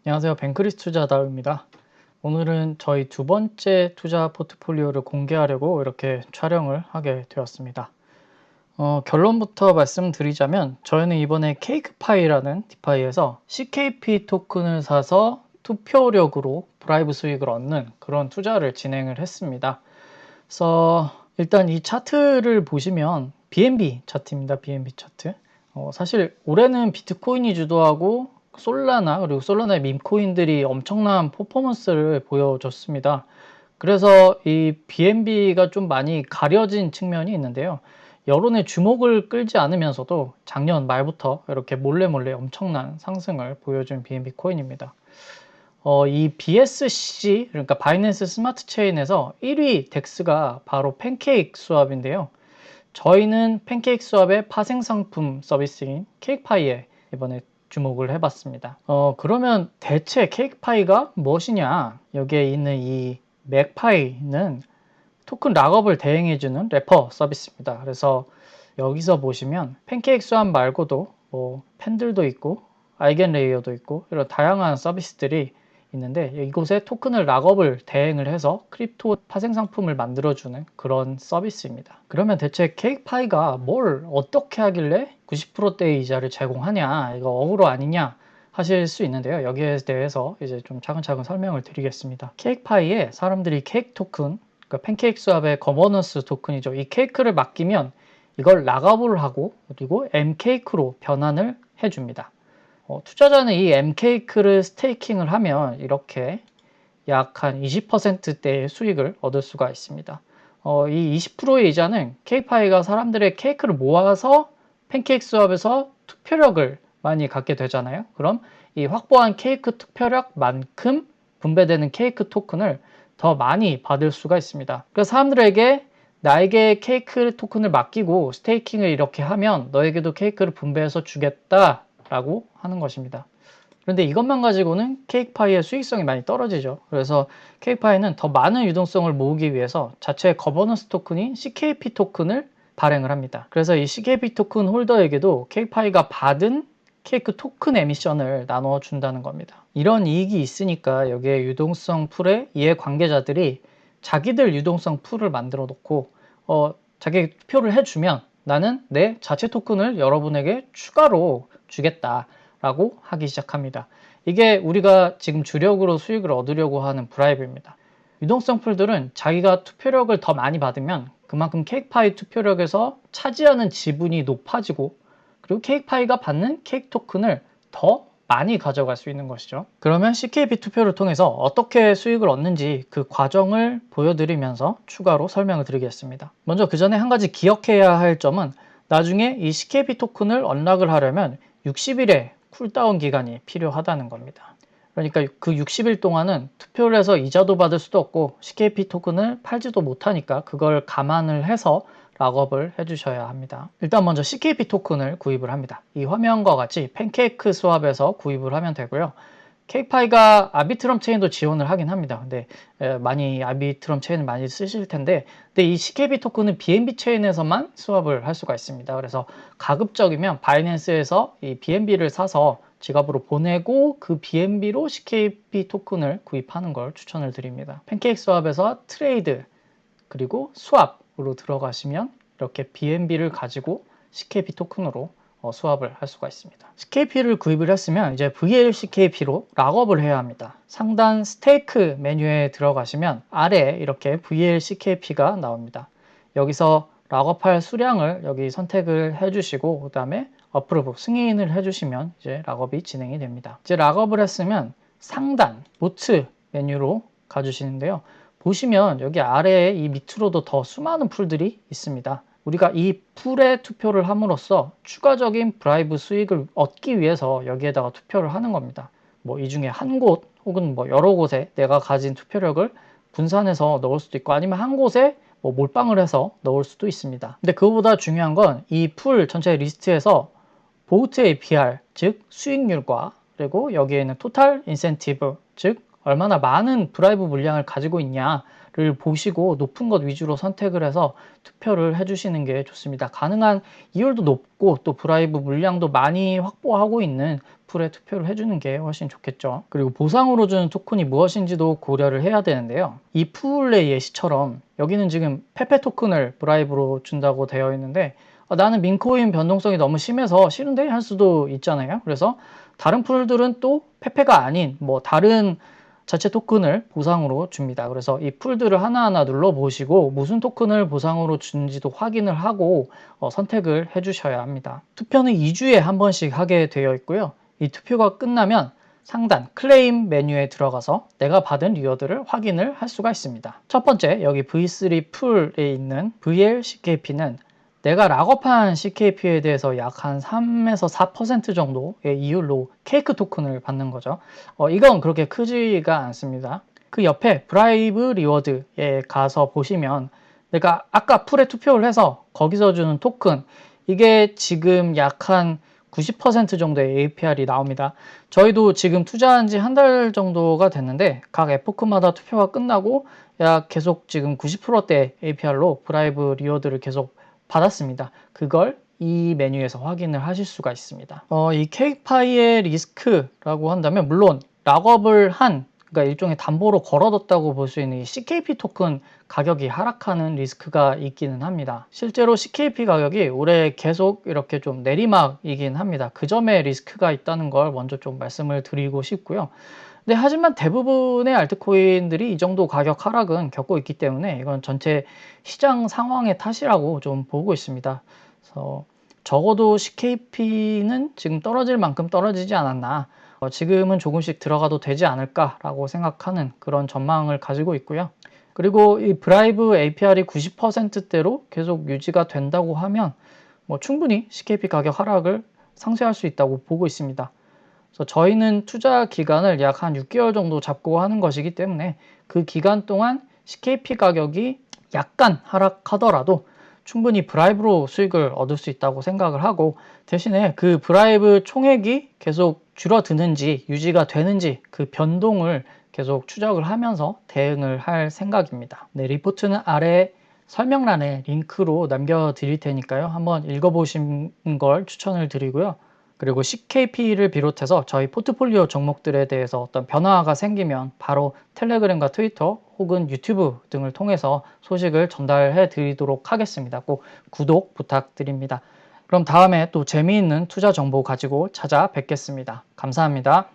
안녕하세요. 뱅크리스 투자다우입니다. 오늘은 저희 두 번째 투자 포트폴리오를 공개하려고 이렇게 촬영을 하게 되었습니다. 결론부터 말씀드리자면 저희는 이번에 케이크파이라는 디파이에서 CKP 토큰을 사서 투표력으로 브라이브 수익을 얻는 그런 투자를 진행을 했습니다. 그래서 일단 이 차트를 보시면 BNB 차트입니다. BNB 차트. 사실 올해는 비트코인이 주도하고 솔라나 그리고 솔라나의 밈코인들이 엄청난 퍼포먼스를 보여줬습니다. 그래서 이 BNB가 좀 많이 가려진 측면이 있는데요. 여론의 주목을 끌지 않으면서도 작년 말부터 이렇게 몰래 엄청난 상승을 보여준 BNB 코인입니다. 이 BSC, 그러니까 바이낸스 스마트 체인에서 1위 덱스가 바로 팬케이크 스왑인데요. 저희는 팬케이크 스왑의 파생 상품 서비스인 케이크파이에 이번에 주목을 해봤습니다. 그러면 대체 케이크파이가 무엇이냐? 여기에 있는 이 맥파이는 토큰 락업을 대행해주는 래퍼 서비스입니다. 그래서 여기서 보시면 팬케이크 스왑 말고도 뭐 팬들도 있고 아이겐레이어도 있고 이런 다양한 서비스들이 있는데 이곳에 토큰을 락업을 대행을 해서 크립토 파생 상품을 만들어주는 그런 서비스입니다. 그러면 대체 케이크파이가 뭘 어떻게 하길래 90%대의 이자를 제공하냐, 이거 어그로 아니냐 하실 수 있는데요. 여기에 대해서 이제 좀 차근차근 설명을 드리겠습니다. 케이크파이에 사람들이 케이크 토큰, 그러니까 팬케이크 스왑의 거버넌스 토큰이죠. 이 케이크를 맡기면 이걸 락업을 하고 그리고 M케이크로 변환을 해줍니다. 투자자는 이 M케이크를 스테이킹을 하면 이렇게 약 한 20%대의 수익을 얻을 수가 있습니다. 이 20%의 이자는 케이크파이가 사람들의 케이크를 모아서 팬케이크 스왑에서 투표력을 많이 갖게 되잖아요. 그럼 이 확보한 케이크 투표력만큼 분배되는 케이크 토큰을 더 많이 받을 수가 있습니다. 그래서 사람들에게 나에게 케이크 토큰을 맡기고 스테이킹을 이렇게 하면 너에게도 케이크를 분배해서 주겠다 라고 하는 것입니다. 그런데 이것만 가지고는 케이크파이의 수익성이 많이 떨어지죠. 그래서 케이크파이는 더 많은 유동성을 모으기 위해서 자체 거버넌스 토큰인 CKP 토큰을 발행을 합니다. 그래서 이 CKP 토큰 홀더에게도 케이크파이가 받은 케이크 토큰 에미션을 나눠 준다는 겁니다. 이런 이익이 있으니까 여기에 유동성 풀의 이해 관계자들이 자기들 유동성 풀을 만들어 놓고 자기 투표를 해주면 나는 내 자체 토큰을 여러분에게 추가로 주겠다 라고 하기 시작합니다. 이게 우리가 지금 주력으로 수익을 얻으려고 하는 브라이브입니다. 유동성 풀들은 자기가 투표력을 더 많이 받으면 그만큼 케이크파이 투표력에서 차지하는 지분이 높아지고 그리고 케이크파이가 받는 케이크 토큰을 더 많이 가져갈 수 있는 것이죠. 그러면 CKP 투표를 통해서 어떻게 수익을 얻는지 그 과정을 보여드리면서 추가로 설명을 드리겠습니다. 먼저 그 전에 한 가지 기억해야 할 점은 나중에 이 CKP 토큰을 언락을 하려면 60일의 쿨다운 기간이 필요하다는 겁니다. 그러니까 그 60일 동안은 투표를 해서 이자도 받을 수도 없고 CKP 토큰을 팔지도 못하니까 그걸 감안을 해서 락업을 해주셔야 합니다. 일단 먼저 CKP 토큰을 구입을 합니다. 이 화면과 같이 팬케이크 스왑에서 구입을 하면 되고요. 케이크파이가 아비트럼 체인도 지원을 하긴 합니다. 근데 많이 아비트럼 체인을 많이 쓰실 텐데 근데 이 CKP 토큰은 BNB 체인에서만 스왑을 할 수가 있습니다. 그래서 가급적이면 바이낸스에서 이 BNB를 사서 지갑으로 보내고 그 BNB로 CKP 토큰을 구입하는 걸 추천을 드립니다. 팬케이크 스왑에서 트레이드 그리고 스왑으로 들어가시면 이렇게 BNB를 가지고 CKP 토큰으로 수합을 할 수가 있습니다. CKP를 구입을 했으면 이제 VLCKP로 락업을 해야 합니다. 상단 스테이크 메뉴에 들어가시면 아래에 이렇게 VLCKP가 나옵니다. 여기서 락업할 수량을 여기 선택을 해주시고 그 다음에 어프로브 승인을 해주시면 이제 락업이 진행이 됩니다. 이제 락업을 했으면 상단 보트 메뉴로 가주시는데요. 보시면 여기 아래에 이 밑으로도 더 수많은 풀들이 있습니다. 우리가 이 풀에 투표를 함으로써 추가적인 브라이브 수익을 얻기 위해서 여기에다가 투표를 하는 겁니다. 뭐 이 중에 한 곳 혹은 뭐 여러 곳에 내가 가진 투표력을 분산해서 넣을 수도 있고 아니면 한 곳에 뭐 몰빵을 해서 넣을 수도 있습니다. 근데 그거보다 중요한 건 이 풀 전체 리스트에서 보트 APR 즉 수익률과 그리고 여기에는 토탈 인센티브 즉 얼마나 많은 브라이브 물량을 가지고 있냐 투표율을 보시고 높은 것 위주로 선택을 해서 투표를 해주시는 게 좋습니다. 가능한 이율도 높고 또 브라이브 물량도 많이 확보하고 있는 풀에 투표를 해주는 게 훨씬 좋겠죠. 그리고 보상으로 주는 토큰이 무엇인지도 고려를 해야 되는데요. 이 풀의 예시처럼 여기는 지금 페페 토큰을 브라이브로 준다고 되어 있는데 나는 민코인 변동성이 너무 심해서 싫은데 할 수도 있잖아요. 그래서 다른 풀들은 또 페페가 아닌 뭐 다른 자체 토큰을 보상으로 줍니다. 그래서 이 풀들을 하나하나 눌러보시고 무슨 토큰을 보상으로 준지도 확인을 하고 선택을 해주셔야 합니다. 투표는 2주에 한 번씩 하게 되어 있고요. 이 투표가 끝나면 상단 클레임 메뉴에 들어가서 내가 받은 리워드를 확인을 할 수가 있습니다. 첫 번째 여기 V3 풀에 있는 VL-CKP는 내가 락업한 CKP에 대해서 약 한 3에서 4% 정도의 이율로 케이크 토큰을 받는 거죠. 이건 그렇게 크지가 않습니다. 그 옆에 브라이브 리워드에 가서 보시면 내가 아까 풀에 투표를 해서 거기서 주는 토큰, 이게 지금 약 한 90% 정도의 APR이 나옵니다. 저희도 지금 투자한 지 한 달 정도가 됐는데 각 에포크마다 투표가 끝나고 약 계속 지금 90%대 APR로 브라이브 리워드를 계속 받았습니다. 그걸 이 메뉴에서 확인을 하실 수가 있습니다. 이 케이크파이의 리스크라고 한다면 물론 락업을 한, 그러니까 일종의 담보로 걸어뒀다고 볼 수 있는 이 CKP 토큰 가격이 하락하는 리스크가 있기는 합니다. 실제로 CKP 가격이 올해 계속 이렇게 좀 내리막이긴 합니다. 그 점에 리스크가 있다는 걸 먼저 좀 말씀을 드리고 싶고요. 근데 하지만 대부분의 알트코인들이 이 정도 가격 하락은 겪고 있기 때문에 이건 전체 시장 상황의 탓이라고 좀 보고 있습니다. 그래서 적어도 CKP는 지금 떨어질 만큼 떨어지지 않았나, 지금은 조금씩 들어가도 되지 않을까라고 생각하는 그런 전망을 가지고 있고요. 그리고 이 브라이브 APR이 90%대로 계속 유지가 된다고 하면 충분히 CKP 가격 하락을 상쇄할 수 있다고 보고 있습니다. 그래서 저희는 투자 기간을 약 한 6개월 정도 잡고 하는 것이기 때문에 그 기간 동안 CKP 가격이 약간 하락하더라도 충분히 브라이브로 수익을 얻을 수 있다고 생각을 하고, 대신에 그 브라이브 총액이 계속 줄어드는지 유지가 되는지 그 변동을 계속 추적을 하면서 대응을 할 생각입니다. 네, 리포트는 아래 설명란에 링크로 남겨드릴 테니까요. 한번 읽어보시는 걸 추천을 드리고요. 그리고 CKP를 비롯해서 저희 포트폴리오 종목들에 대해서 어떤 변화가 생기면 바로 텔레그램과 트위터 혹은 유튜브 등을 통해서 소식을 전달해 드리도록 하겠습니다. 꼭 구독 부탁드립니다. 그럼 다음에 또 재미있는 투자 정보 가지고 찾아뵙겠습니다. 감사합니다.